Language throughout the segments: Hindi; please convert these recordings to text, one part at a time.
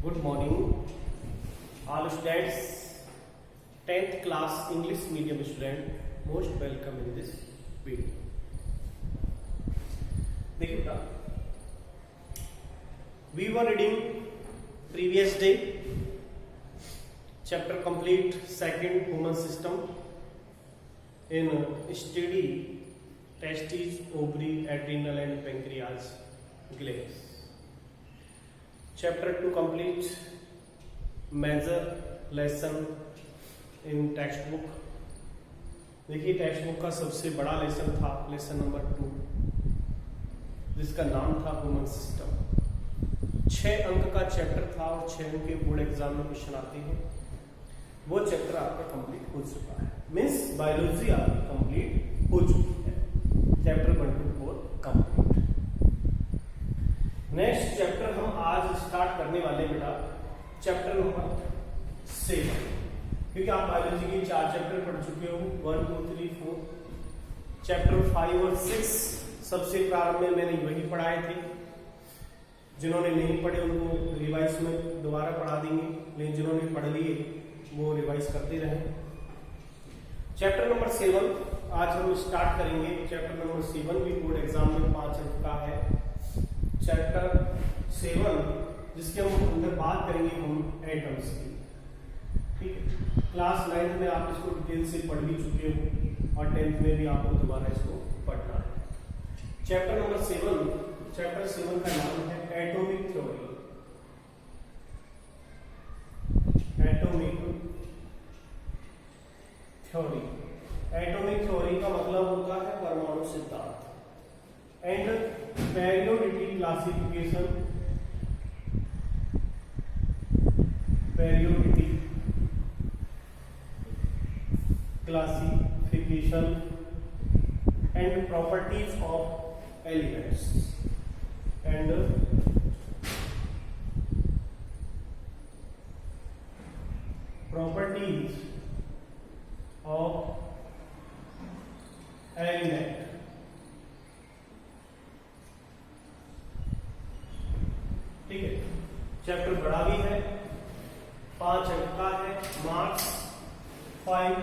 Good morning, all students. 10th class English medium student, most welcome in this video. देखिए बेटा, we were reading previous day chapter complete second human system in study testes, ovary, adrenal and pancreas glands. Chapter 2 complete major lesson in textbook. देखिए टेक्स्ट बुक का सबसे बड़ा लेसन था लेसन नंबर 2, जिसका नाम था ह्यूमन सिस्टम। 6 अंक का चैप्टर था और 6 अंक के बोर्ड एग्जाम में क्वेश्चन आते हैं। वो चैप्टर आपका कंप्लीट हो चुका है, मीन्स बायोलॉजी आपकी कंप्लीट हो चुकी है। Chapter 1 to 4 complete. Next chapter हम आज स्टार्ट करने वाले बेटा चैप्टर नंबर 7, क्योंकि आप बायोलॉजी के 4 चैप्टर पढ़ चुके हो, 1 2 3 4। चैप्टर 5 और 6 सबसे प्रारंभ में मैंने वही पढ़ाए थे। जिन्होंने नहीं पढ़े उनको रिवाइज में दोबारा पढ़ा देंगे, लेकिन जिन्होंने पढ़ लिए वो रिवाइज करते रहे। चैप्टर नंबर 7 आज हम स्टार्ट करेंगे। चैप्टर नंबर 7 भी बोर्ड एग्जाम में 5 अंक का है। चैप्टर 7 जिसके हम अंदर बात करेंगे हम एटम्स की, ठीक है। क्लास 9 में आप इसको डिटेल से पढ़ भी चुके हो और 10th में भी आपको दोबारा इसको पढ़ना है। चैप्टर नंबर 7 का नाम है एटॉमिक थ्योरी। एटॉमिक थ्योरी का मतलब होता है परमाणु सिद्धांत and periodic classification and properties of elements and properties of element. ठीक है, चैप्टर बड़ा भी है, 5 अंक का है, मार्क्स 5,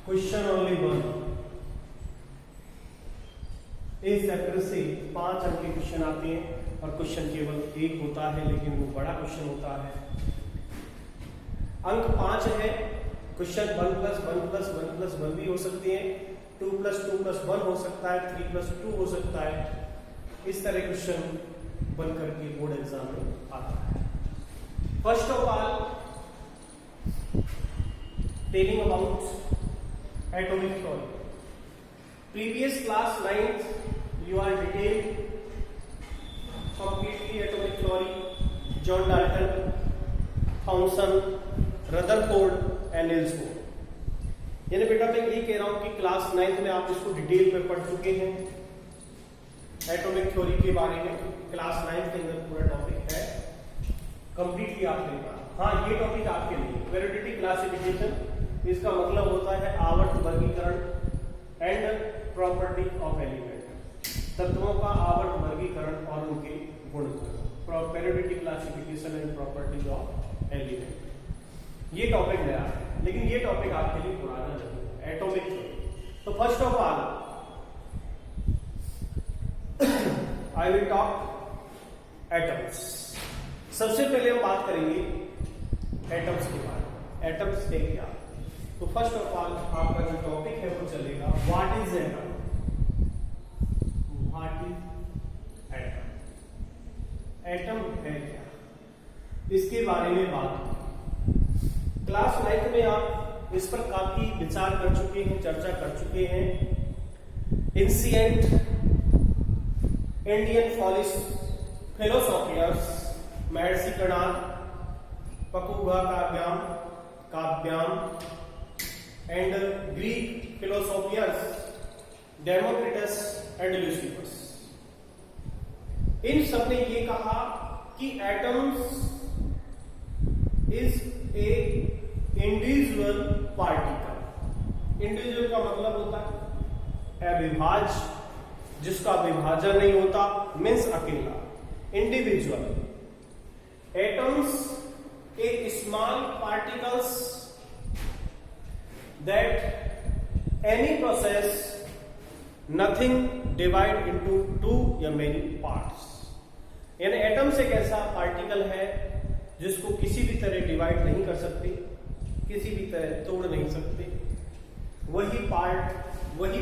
क्वेश्चन ओनली 1। इस चैप्टर से 5 अंक के क्वेश्चन आते हैं और क्वेश्चन केवल 1 होता है, लेकिन वो बड़ा क्वेश्चन होता है। अंक 5 है, क्वेश्चन 1+1+1+1 भी हो सकते हैं, 2+2+1 हो सकता है, 3+2 हो सकता है। इस तरह क्वेश्चन बन करके बोर्ड एग्जाम में आता है। First of all telling about atomic theory. Previous class 9 you are detailed completely atomic theory, John Dalton, Thomson, Rutherford and Nils bore. यानी बेटा मैं ये कह रहा हूं कि क्लास 9 में आप इसको डिटेल में पढ़ चुके हैं एटॉमिक थ्योरी के बारे में। क्लास 9 के अंदर पूरा टॉपिक है, कंप्लीटली आपने पढ़ा। हाँ, ये टॉपिक आपके लिए पेरियोडिक क्लासिफिकेशन, इसका मतलब होता है आवर्त वर्गीकरण एंड प्रॉपर्टी ऑफ एलिमेंट, तत्वों का आवर्त वर्गीकरण और उनके गुण। Periodic classification and properties of element, ये टॉपिक नया है, लेकिन ये टॉपिक आपके लिए पुराना नहीं है, एटॉमिक थ्योरी। तो first of all I will talk atoms. सबसे पहले हम बात करेंगे एटम्स के बारे में। एटम्स है क्या? तो फर्स्ट ऑफ ऑल आपका जो टॉपिक है वो चलेगा what is atom. What is atom? Atom है क्या, इसके बारे में बात। क्लास 9 में आप इस पर काफी विचार कर चुके हैं, चर्चा कर चुके हैं। Ancient Indian फिलोसोफियर्स Maharshi Karnad, पकुगा काव्याम and Greek फिलोसोफियर्स Democritus and ल्यूसिफस, इन सब ने ये कहा कि atoms is a individual particle. Individual का मतलब होता है अविभाज्य, जिसका विभाजन नहीं होता, मीन्स अकेला। individual atoms, a small particles that any process nothing divide into two या many parts। यानी एटम्स एक ऐसा पार्टिकल है जिसको किसी भी तरह डिवाइड नहीं कर सकते, किसी भी तरह तोड़ नहीं सकते, वही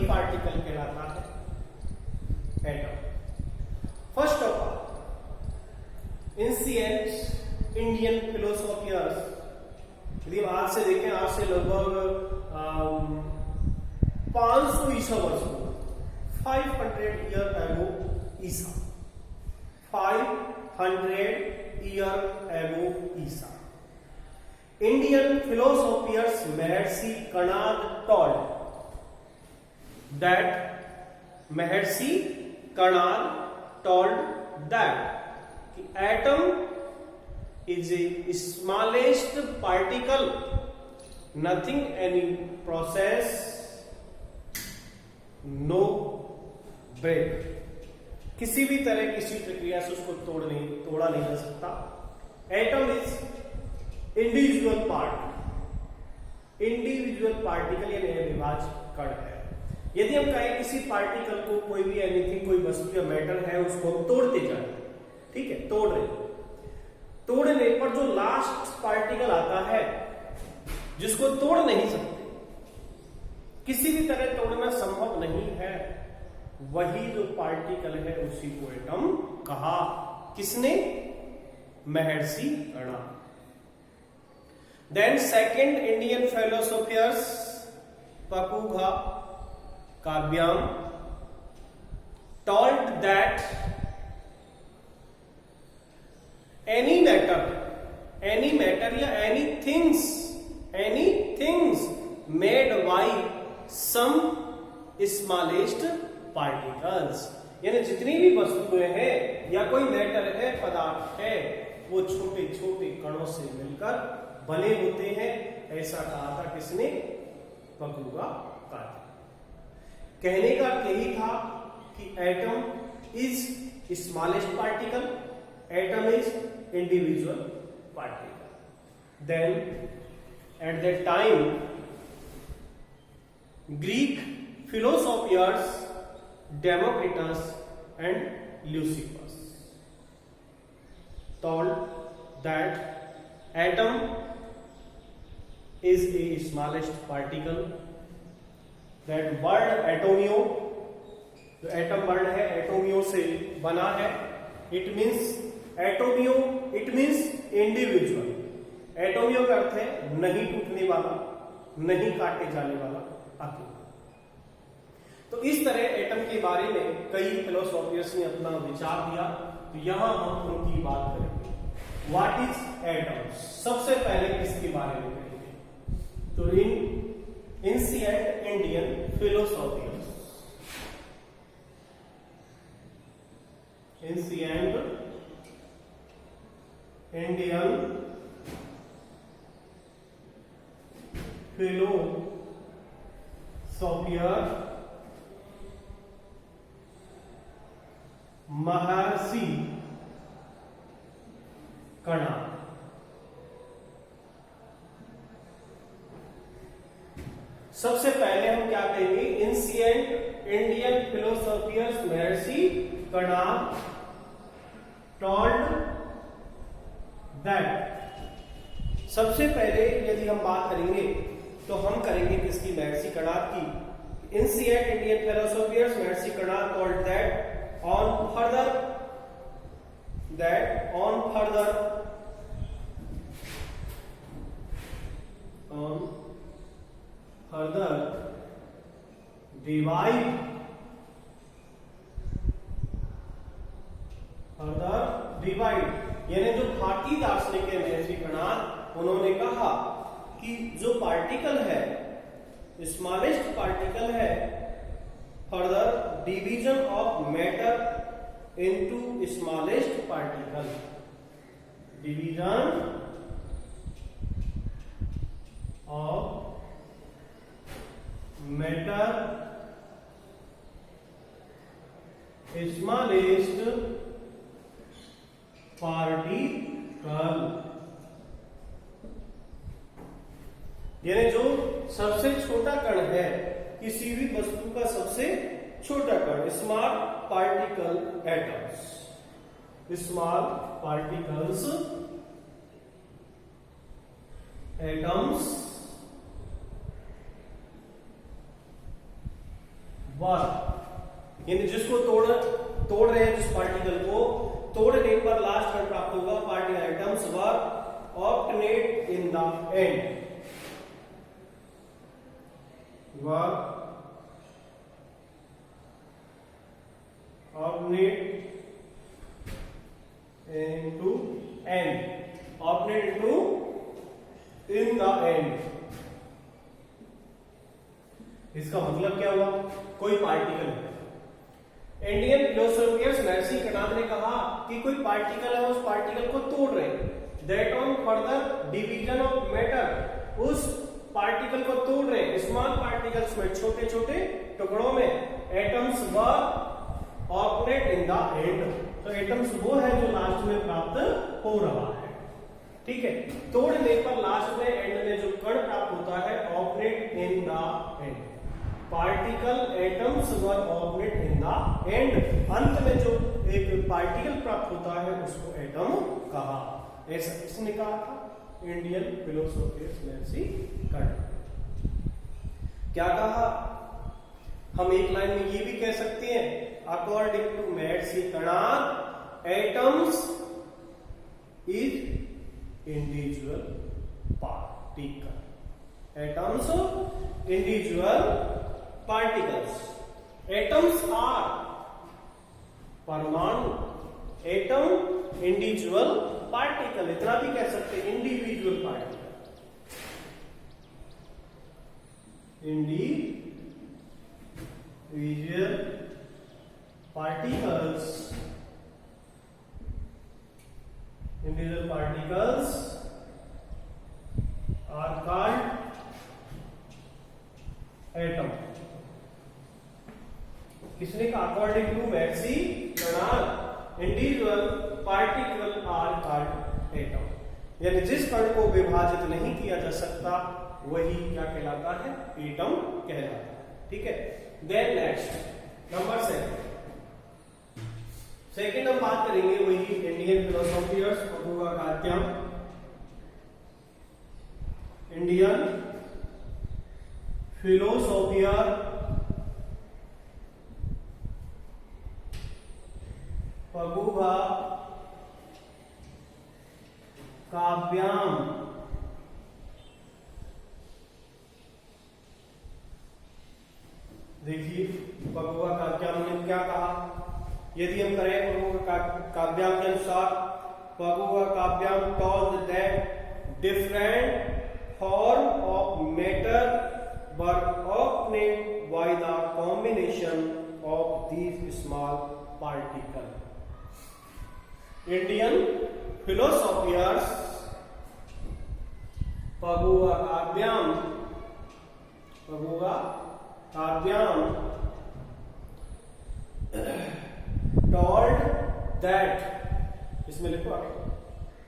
पार्टिकल कहलाता है atom. First of all, ancient Indian philosophers, यदि हम आज से देखें, आज से लगभग 500 ईसा वर्ष को, 500 year ago Isa, 500 year ago Isa, Indian फिलोसोफियर्स Maharshi Kanad told that, Maharshi Kanad told that atom is a smallest particle, nothing any process, no break, किसी भी तरह किसी प्रक्रिया से उसको तोड़ा नहीं जा सकता। एटम इज इंडिविजुअल पार्टिकल यानी अविभाज्य कण है। यदि हम कहें किसी पार्टिकल को, कोई भी एनीथिंग, कोई वस्तु या मैटर है, उसको हम तोड़ते जाए, ठीक है, तोड़ने पर जो लास्ट पार्टिकल आता है जिसको तोड़ नहीं सकते, किसी भी तरह तोड़ना संभव नहीं है, वही जो पार्टिकल है उसी को एटम कहा। किसने? Maharshi Kanada. Then second Indian philosophers Pakudha Katyayana told that any matter या any things made by some smallest particles, यानी जितनी भी वस्तुएं हैं या कोई मैटर है, पदार्थ है, वो छोटे छोटे कणों से मिलकर बने होते हैं। ऐसा कहा था किसने? पकुघा काव्य। कहने का यही था कि atom is smallest particle, atom is individual particle. Then at that time Greek philosophers Democritus and Leucippus told that atom is a smallest particle. That word atomio, जो एटम वर्ड है एटोमियो से बना है। इट मीन्स एटोमियो, इट मीन्स इंडिविजुअल। एटोमियो का अर्थ है नहीं टूटने वाला, नहीं काटे जाने वाला, अकेला। तो इस तरह एटम के बारे में कई फिलोसोफियर्स ने अपना विचार दिया। तो यहां हम उनकी बात करेंगे। What is atom? सबसे पहले किसके बारे में करेंगे? तो एंशिएंट इंडियन फिलोसोफियर्स, एंशिएंट इंडियन फिलोसोफियर महर्षि कणा। सबसे पहले हम क्या कहेंगे? एंशिएंट इंडियन फिलोसोफियर्स महर्षि कणा टोल्ड दैट। सबसे पहले यदि हम बात करेंगे तो हम करेंगे किसकी? महर्षि कणा की। एंशिएंट इंडियन फिलोसोफियर्स महर्षि कणा told that on further divide यानी जो भारतीय दार्शनिक है महर्षि कणा, उन्होंने कहा कि जो पार्टिकल है, स्मॉलेस्ट पार्टिकल है, further division of matter into smallest particle, division of matter smallest particle, यानी जो सबसे छोटा कण है किसी भी वस्तु का सबसे छोटा कण, small particle atoms, small particles atoms were, यानी जिसको तोड़ रहे हैं, जिस पार्टिकल को तोड़ने पर लास्ट कण प्राप्त होगा, particle atoms were obtained in the end, were obtained into end, obtained into in the end। इसका मतलब क्या हुआ? कोई पार्टिकल है, इंडियन फिलोसोफियर्स महर्षि कणाद ने कहा कि कोई पार्टिकल है, उस पार्टिकल को तोड़ रहे हैं, that on further division of matter, उस पार्टिकल को तोड़ रहे हैं स्मॉल पार्टिकल्स में, छोटे छोटे टुकड़ों में, atoms were obtained in the end, तो एटम्स वो है जो लास्ट में प्राप्त हो रहा है, ठीक है। तोड़ने पर लास्ट में एंड में जो कण प्राप्त होता है, obtained in the end, particle atoms were obtained in the end, अंत में जो एक पार्टिकल प्राप्त होता है उसको एटम कहा, ऐसा किसने कहा था? इंडियन फिलोसोफर्स महर्षि कणाद। क्या कहा? हम एक लाइन में ये भी कह सकते हैं, according to Maharshi Kanad atoms is individual particle, atoms individual particles, atoms are परमाणु, एटम इंडिविजुअल पार्टिकल, इतना भी कह सकते हैं, individual particle, individual particles, individual particles are called atom। किसने कहा? According to Maharshi Kanad individual particle are called atom, यानी जिस कण को विभाजित नहीं किया जा सकता वही क्या कहलाता है? एटम कहलाता है, ठीक है। देन नेक्स्ट नंबर 7, सेकेंड हम बात करेंगे वही इंडियन फिलोसोफियर्स पपूवाकात्यम, इंडियन फिलोसोफियर पपूवा काव्याम, देखिए पपूवा काव्याम ने क्या कहा? यदि हम करें पपूवा काव्याम के अनुसार, पपूवा काव्याम told that different form of matter were obtained by the combination of these small particle. Indian philosophers पपूवा काव्याम told that, इसमें लिखो आगे,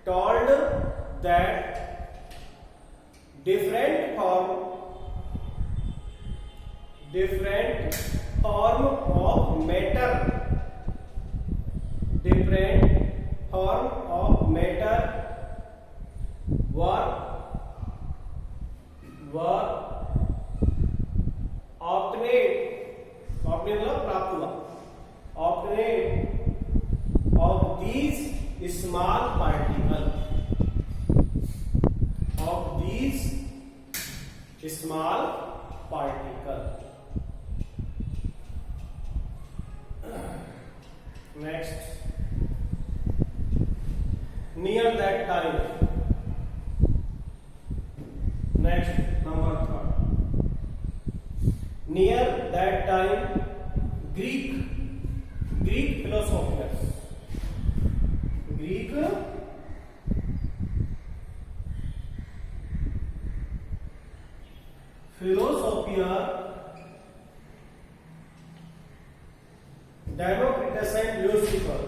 told that different form of matter, were obtained मतलब प्राप्त हुआ, obtained of these small particle, next, near that time, next number 3, near that time Greek philosophers, Democritus and Lucifer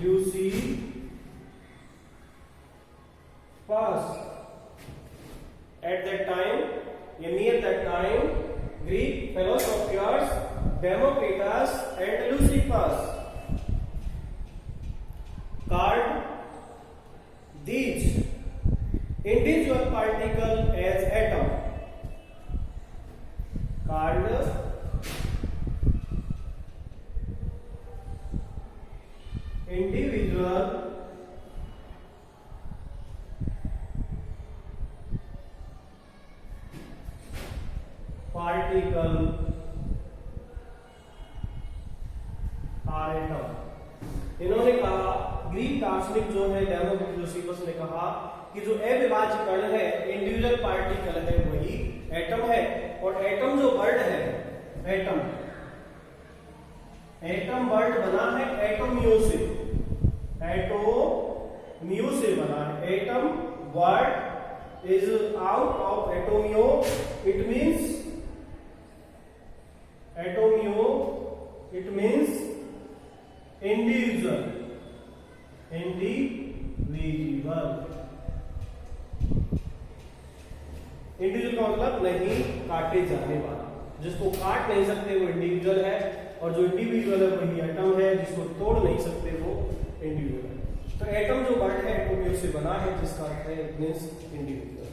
Leucippus. At that time, near that time, Greek philosophers Democritus and Leucippus called these individual particles as atom. Called individual particle are atom. इन्होंने कहा, ग्रीक दार्शनिक जो है डेमोक्रिटस ने कहा कि जो अविभाज्य कण है, इंडिविजुअल पार्टिकल है, वही एटम है। और एटम जो वर्ड है, एटम वर्ड बना है एटोमियो से, एटोमियो से बना है। Atom word is out of एटोमियो, इट मीन्स एटोमियो, इट मीन्स इंडिविजुअल, इंडिविजुअल का मतलब नहीं काटे जाने वाला, जिसको काट नहीं सकते वो इंडिविजुअल है, और जो इंडिविजुअल है वही एटम है, जिसको तोड़ नहीं सकते वो इंडिविजुअल है। तो एटम जो वर्ड है एटोमियो से बना है, जिसका अर्थ है इट मींस इंडिविजुअल।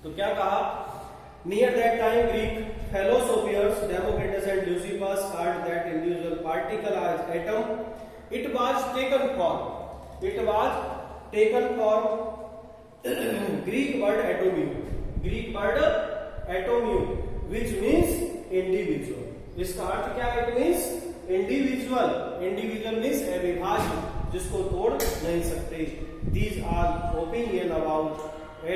तो क्या कहा, near that time Greek philosophers Democritus and Leucippus called that individual particle as atom. It was taken from Greek word atomio, which means individual. इसका अर्थ क्या है? It means individual means अविभाज्य, जिसको तोड़ नहीं सकते। These are opinion about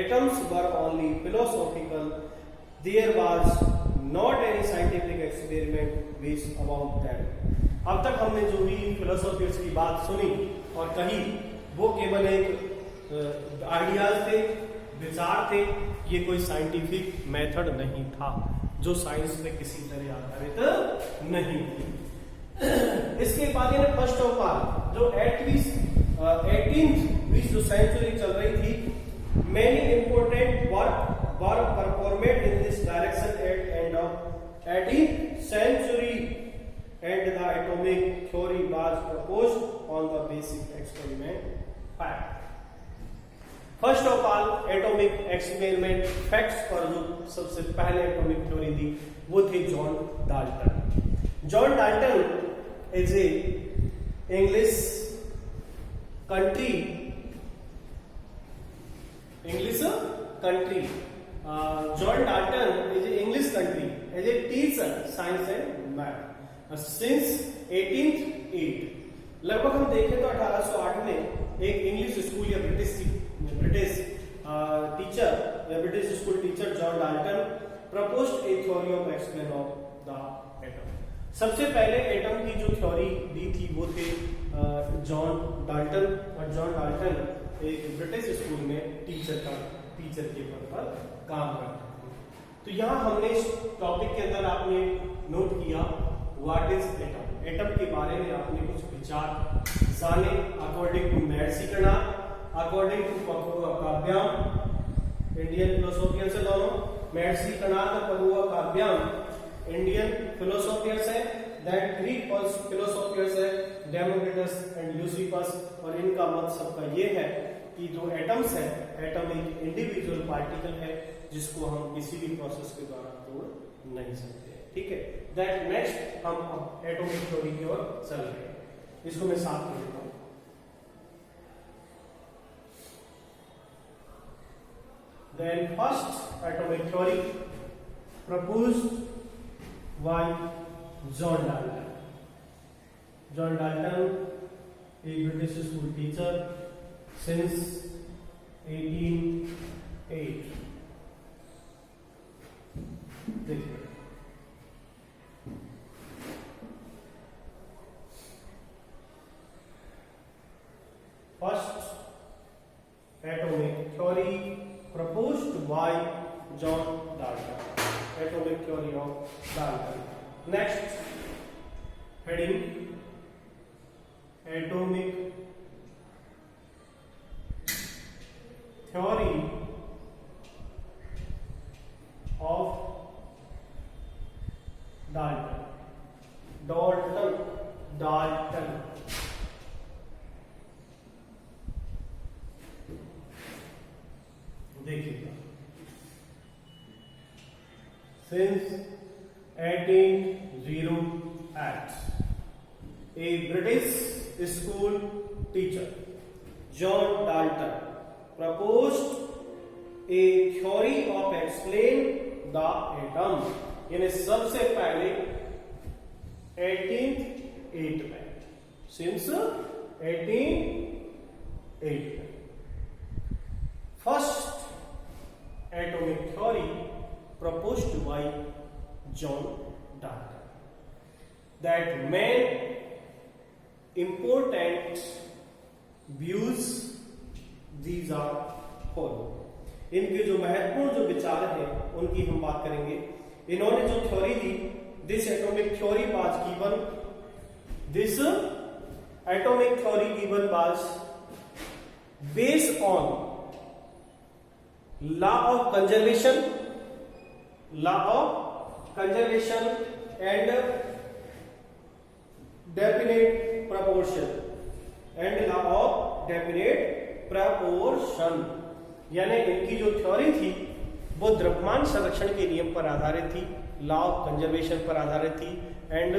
atoms were only philosophical. There was not any scientific experiment based about that. अब तक हमने जो भी फिलोसोफर्स की बात सुनी और कही, वो केवल एक आइडियाज थे, विचार थे। ये कोई साइंटिफिक मेथड नहीं था, जो साइंस पे किसी तरह आधारित नहीं थी। इसके बाद फर्स्ट ऑफ ऑल जो 18वीं जो सेंचुरी चल रही थी, many important work performed in this direction at end of 18th century, and the atomic theory was proposed on the basic experiment fact. First of all, atomic experiment facts पर जो सबसे पहले एटॉमिक थ्योरी दी वो थे John Dalton. John Dalton is a English country, John Dalton is an English country as a teacher science and math since 1808। लगभग हम देखें तो 1808 में एक इंग्लिश स्कूल या ब्रिटिश टीचर या British school teacher John Dalton proposed A theory of explain of the atom. सबसे पहले एटम की जो थ्योरी दी थी वो थे जॉन डाल्टन, और जॉन डाल्टन एक ब्रिटिश स्कूल में टीचर के पद पर काम करते थे। तो यहाँ हमने इस टॉपिक के अंदर आपने नोट किया व्हाट इज एटम। एटम के बारे में आपने कुछ विचार जाने अकॉर्डिंग टू मैर्सिकना, अकॉर्डिंग टू पपुआ काव्यम, इंडियन फिलोसोफियर्स है दोनों, मैर्सिकना का पपुआ काव्यम इंडियन फिलोसोफियर्स है, दैट ग्रीक फिलोसोफियर्स है डेमोक्रिटस एंड ल्यूसिपस। और इनका मत सबका ये है कि जो एटम्स है, एटम एक इंडिविजुअल पार्टिकल है जिसको हम किसी भी प्रोसेस के द्वारा तोड़ नहीं सकते। ठीक है, दैट नेक्स्ट हम एटॉमिक थ्योरी की ओर चल रहे हैं। इसको मैं साफ कर देता हूं। Then first atomic theory proposed by John Dalton. John Dalton, a British school teacher since 1808. देखिए first atomic theory proposed by John Dalton. Atomic theory of Dalton. Next heading, atomic since 1808. A British school teacher, John Dalton, proposed a theory of explain the atom. यानी सबसे पहले 1808 में, since 1808 में first atomic theory proposed by John Dalton that made important views. These are follow. इनके जो महत्वपूर्ण जो विचार हैं उनकी हम बात करेंगे. इन्होंने जो theory the, this atomic theory was given, this atomic theory given was based on law of conservation and definite proportion यानी इनकी जो थ्योरी थी वो द्रव्यमान संरक्षण के नियम पर आधारित थी, लॉ ऑफ कंजर्वेशन पर आधारित थी and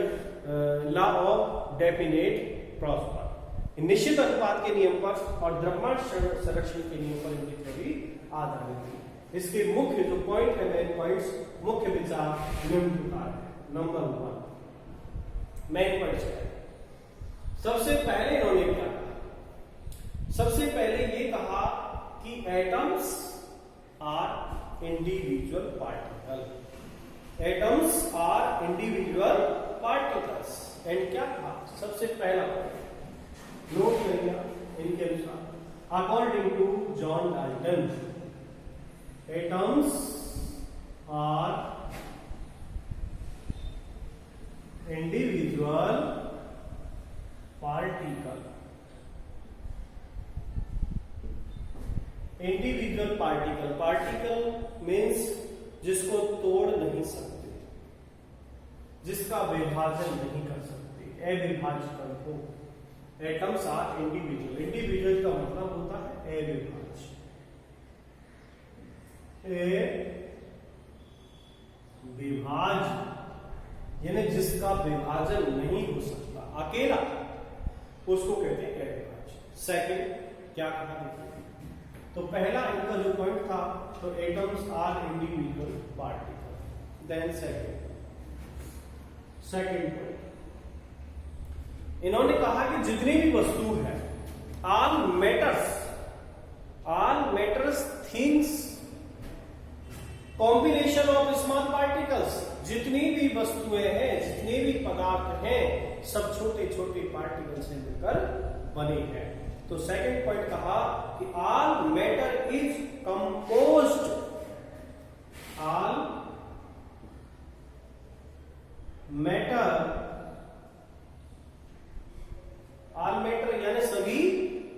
law of definite proportion, निश्चित अनुपात के नियम पर और द्रव्यमान संरक्षण के नियम पर इनकी थ्योरी आधारित थी. इसके मुख्य जो पॉइंट है, मेन पॉइंट्स, मुख्य विचार निम्न प्रकार है. नंबर 1 मेन पॉइंट्स है. सबसे पहले इन्होंने क्या कहा? सबसे पहले ये कहा कि atoms are individual particle. Atoms are individual particles. And क्या कहा? सबसे पहला नोट करिए इनके अनुसार, according to John Dalton, atoms are individual particle. Individual particle means जिसको तोड़ नहीं सकते, जिसका विभाजन नहीं कर सकते, अविभाज्य कण हो. एटम्स आर इंडिविजुअल का मतलब होता है अविभाज्य, विभाज्य यानी जिसका विभाजन नहीं हो सकता, अकेला, उसको कहते हैं अविभाज्य. सेकंड क्या कहा? तो पहला इनका जो पॉइंट था, तो atoms are individual particle. Then second point इन्होंने कहा कि जितनी भी वस्तु है, all matters things combination of small particles. जितनी भी वस्तुएं हैं, जितने भी पदार्थ हैं, सब छोटे छोटे पार्टिकल से मिलकर बने हैं. तो सेकंड पॉइंट कहा कि all matter is composed, all matter यानी सभी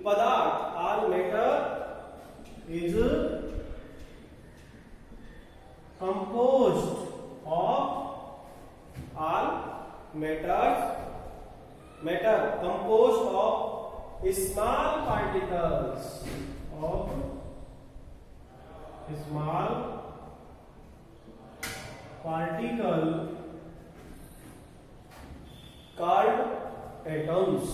पदार्थ, all matter is composed of, all matter composed of small particles called atoms.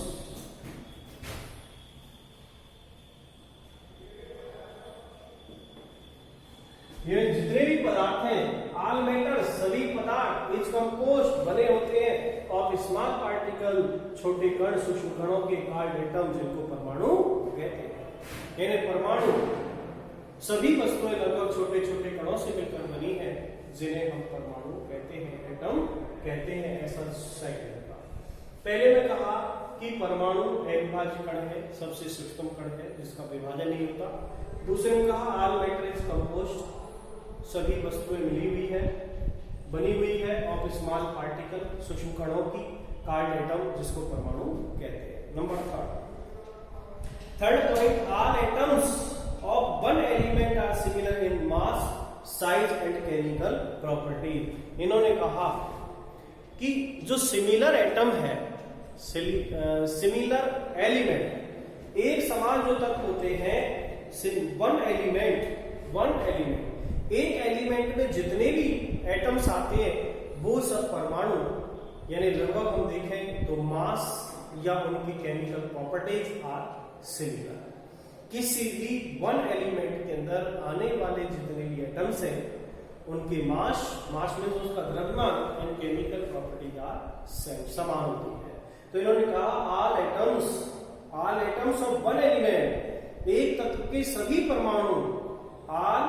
ये जितने भी पदार्थ हैं, ऑल मैटर सभी पदार्थ, इज कंपोज्ड बने होते हैं ऑफ स्मॉल पार्टिकल छोटे कण, सूक्ष्म कणों के, कॉल्ड एटम जिनको परमाणु कहते हैं. यानी परमाणु सभी वस्तुएं लगभग छोटे छोटे कणों से मिलकर बनी है, जिन्हें हम परमाणु कहते हैं, एटम कहते हैं. ऐसा सेकंड का. पहले में कहा कि परमाणु अविभाज्य कण है, सबसे सूक्ष्म कण है जिसका विभाजन नहीं होता. दूसरे में कहा ऑल मैटर इज कंपोज्ड, सभी वस्तुएं मिली हुई है, बनी हुई है ऑफ स्मॉल पार्टिकल, सूक्ष्म कणों की, कॉल्ड एटम जिसको परमाणु कहते हैं. Number third point, all atoms of one element are similar in mass, size and chemical property. इन्होंने कहा कि जो सिमिलर एटम है, सिमिलर एलिमेंट, एक समान जो तत्व होते हैं, वन एलिमेंट, एक एलिमेंट में जितने भी एटम्स आते हैं वो सब परमाणु, यानी लगभग हम देखें तो मास या उनकी केमिकल प्रॉपर्टीज आर सिमिलर। किसी भी वन एलिमेंट के अंदर आने वाले जितने भी एटम्स हैं उनके मास में उसका द्रव्यमान and chemical properties are same, समान होती है। तो इन्होंने कहा all atoms of one element, एक तत्व के सभी परमाणु, all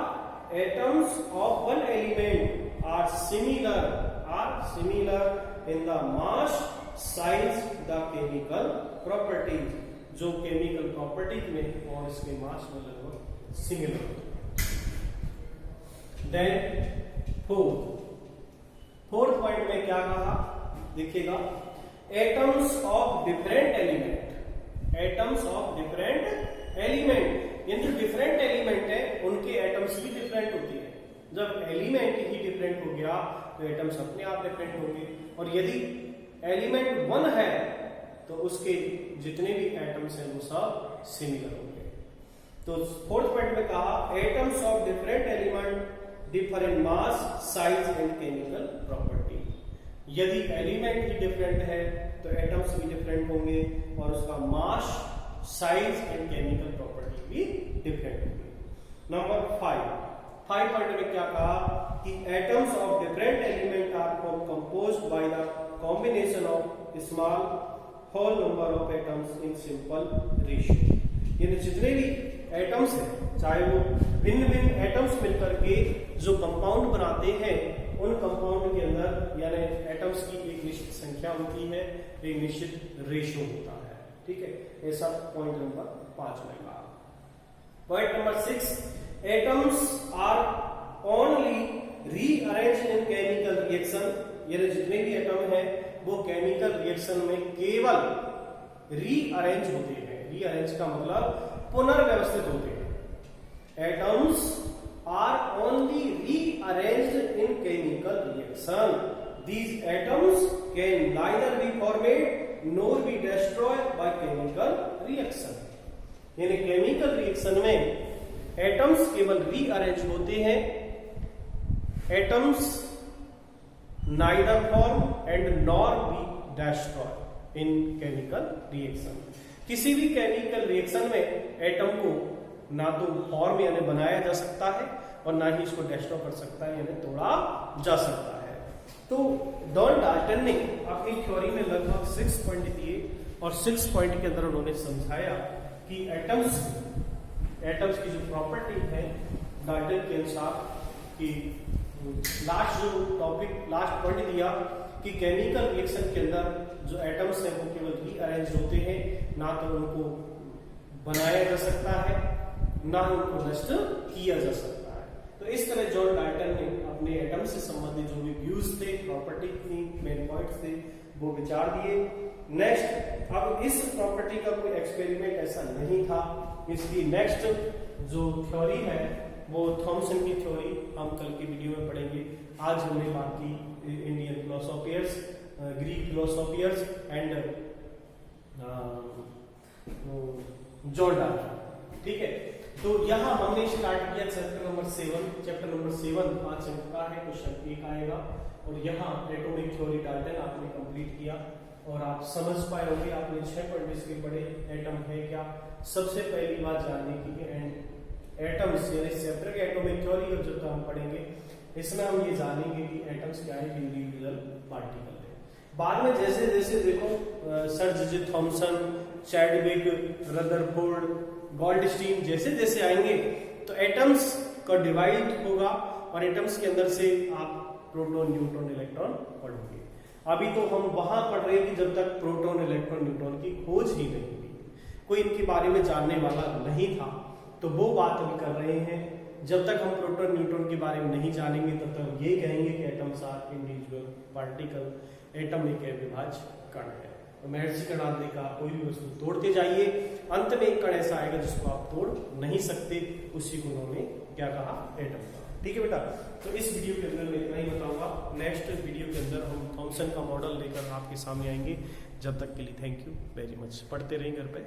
atoms of one element are similar in the mass, size, the chemical properties, जो केमिकल प्रॉपर्टीज में और इसके मास में लगभग सिमिलर होते हैं। देन फोर्थ पॉइंट में क्या कहा देखिएगा, एटम्स ऑफ डिफरेंट एलिमेंट, ये जो डिफरेंट एलिमेंट है उनके एटम्स भी डिफरेंट होती है। जब एलिमेंट ही डिफरेंट हो गया तो एटम्स अपने आप डिफरेंट होंगे, और यदि एलिमेंट वन है तो उसके जितने भी एटम्स हैं वो सब सिमिलर होंगे। तो फोर्थ पॉइंट में कहा atoms of different element differ in mass, size and chemical property. यदि एलिमेंट ही डिफरेंट है तो एटम्स भी डिफरेंट होंगे और उसका mass, size and chemical property भी डिफरेंट होंगे। नंबर 5 पॉइंट में क्या कहा कि atoms of different element are composed by the combination of small whole number of atoms in simple ratio. यानी जितने भी एटम्स हैं, चाहे वो भिन्न एटम्स मिलकर के जो कंपाउंड बनाते हैं, उन कंपाउंड के अंदर यानी एटम्स की एक निश्चित संख्या होती है, एक निश्चित रेशियो होता है। ठीक है, ऐसा पॉइंट नंबर 5 में कहा। Point number 6, atoms are only rearranged in chemical reaction. यानी जितने भी एटम हैं वो केमिकल रिएक्शन में केवल रीअरेंज होते हैं। रीअरेंज का मतलब पुनर्व्यवस्थित होते हैं। Atoms are only rearranged in chemical reaction. These atoms can neither be formed nor be destroyed by chemical reaction. यानी केमिकल रिएक्शन में एटम्स केवल रीअरेंज होते हैं। Atoms neither form and nor be destroyed in chemical reaction। किसी भी केमिकल रिएक्शन में एटम को ना तो फॉर्म यानी बनाया जा सकता है और ना ही इसको डिस्ट्रॉय कर सकता है यानी तोड़ा जा सकता है। तो जॉन डाल्टन ने अपनी थ्योरी में लगभग 6 पॉइंट दिए और 6 पॉइंट के अंदर उन्होंने समझाया कि एटम्स की जो प्रॉपर्टी है डाल्टन के अनुसार कि लास्ट पॉइंट दिया कि केमिकल रिएक्शन के अंदर जो एटम्स हैं वो केवल रीअरेंज होते हैं, ना तो उनको बनाया जा सकता है ना ही उनको नष्ट किया जा सकता है। तो इस तरह जॉन डाल्टन ने अपने एटम से संबंधित जो भी व्यूज थे, प्रॉपर्टी थी, मेन पॉइंट्स थे, वो विचार दिए। नेक्स्ट, अब इस प्रॉपर्टी का कोई एक्सपेरिमेंट ऐसा नहीं था, इसकी नेक्स्ट जो थ्योरी है वो थॉमसन की थ्योरी हम कल की वीडियो में पढ़ेंगे। आज हमने बात की Indian philosophers, Greek philosophers and John Dalton. ठीक है, तो यहाँ हमने स्टार्ट किया चैप्टर नंबर 7 5 अंक का है, क्वेश्चन 1 आएगा और यहाँ एटॉमिक थ्योरी डाल्टन आपने कंप्लीट किया और आप समझ पाए होंगे। आपने 6 पॉइंट इसके पढ़े, एटम है क्या, सबसे पहली बात जानने की है एंड एटम्स यानी चैप्टर के एटॉमिक थ्योरी और जब हम पढ़ेंगे इसमें हम ये जानेंगे कि एटम्स क्या है, इंडिविजुअल पार्टिकल है। बाद में जैसे जैसे देखो sir J Thomson, Chadwick, Rutherford, Goldstein जैसे जैसे आएंगे तो एटम्स का डिवाइड होगा और एटम्स के अंदर से आप प्रोटॉन, न्यूट्रॉन, इलेक्ट्रॉन पढ़ोगे। अभी तो हम वहां पढ़ रहे हैं कि जब तक प्रोटॉन, इलेक्ट्रॉन, न्यूट्रॉन की खोज ही नहीं हुई, कोई इनके बारे में जानने वाला नहीं था, तो वो बात अभी कर रहे हैं। जब तक हम प्रोटॉन, न्यूट्रॉन के बारे में नहीं जानेंगे तब तक ये कहेंगे कि atoms are individual particle. Atom एक अविभाज्य कण है। तो महर्षि कर्णाद का कोई भी वस्तु तोड़ते जाइए, अंत में एक कण ऐसा आएगा जिसको आप तोड़ नहीं सकते, उसी को उन्होंने क्या कहा, एटम का। ठीक है बेटा, तो इस वीडियो के अंदर मैं इतना ही बताऊंगा। नेक्स्ट वीडियो के अंदर हम थॉमसन का मॉडल लेकर आपके सामने आएंगे। जब तक के लिए थैंक यू वेरी मच। पढ़ते रहें घर पे।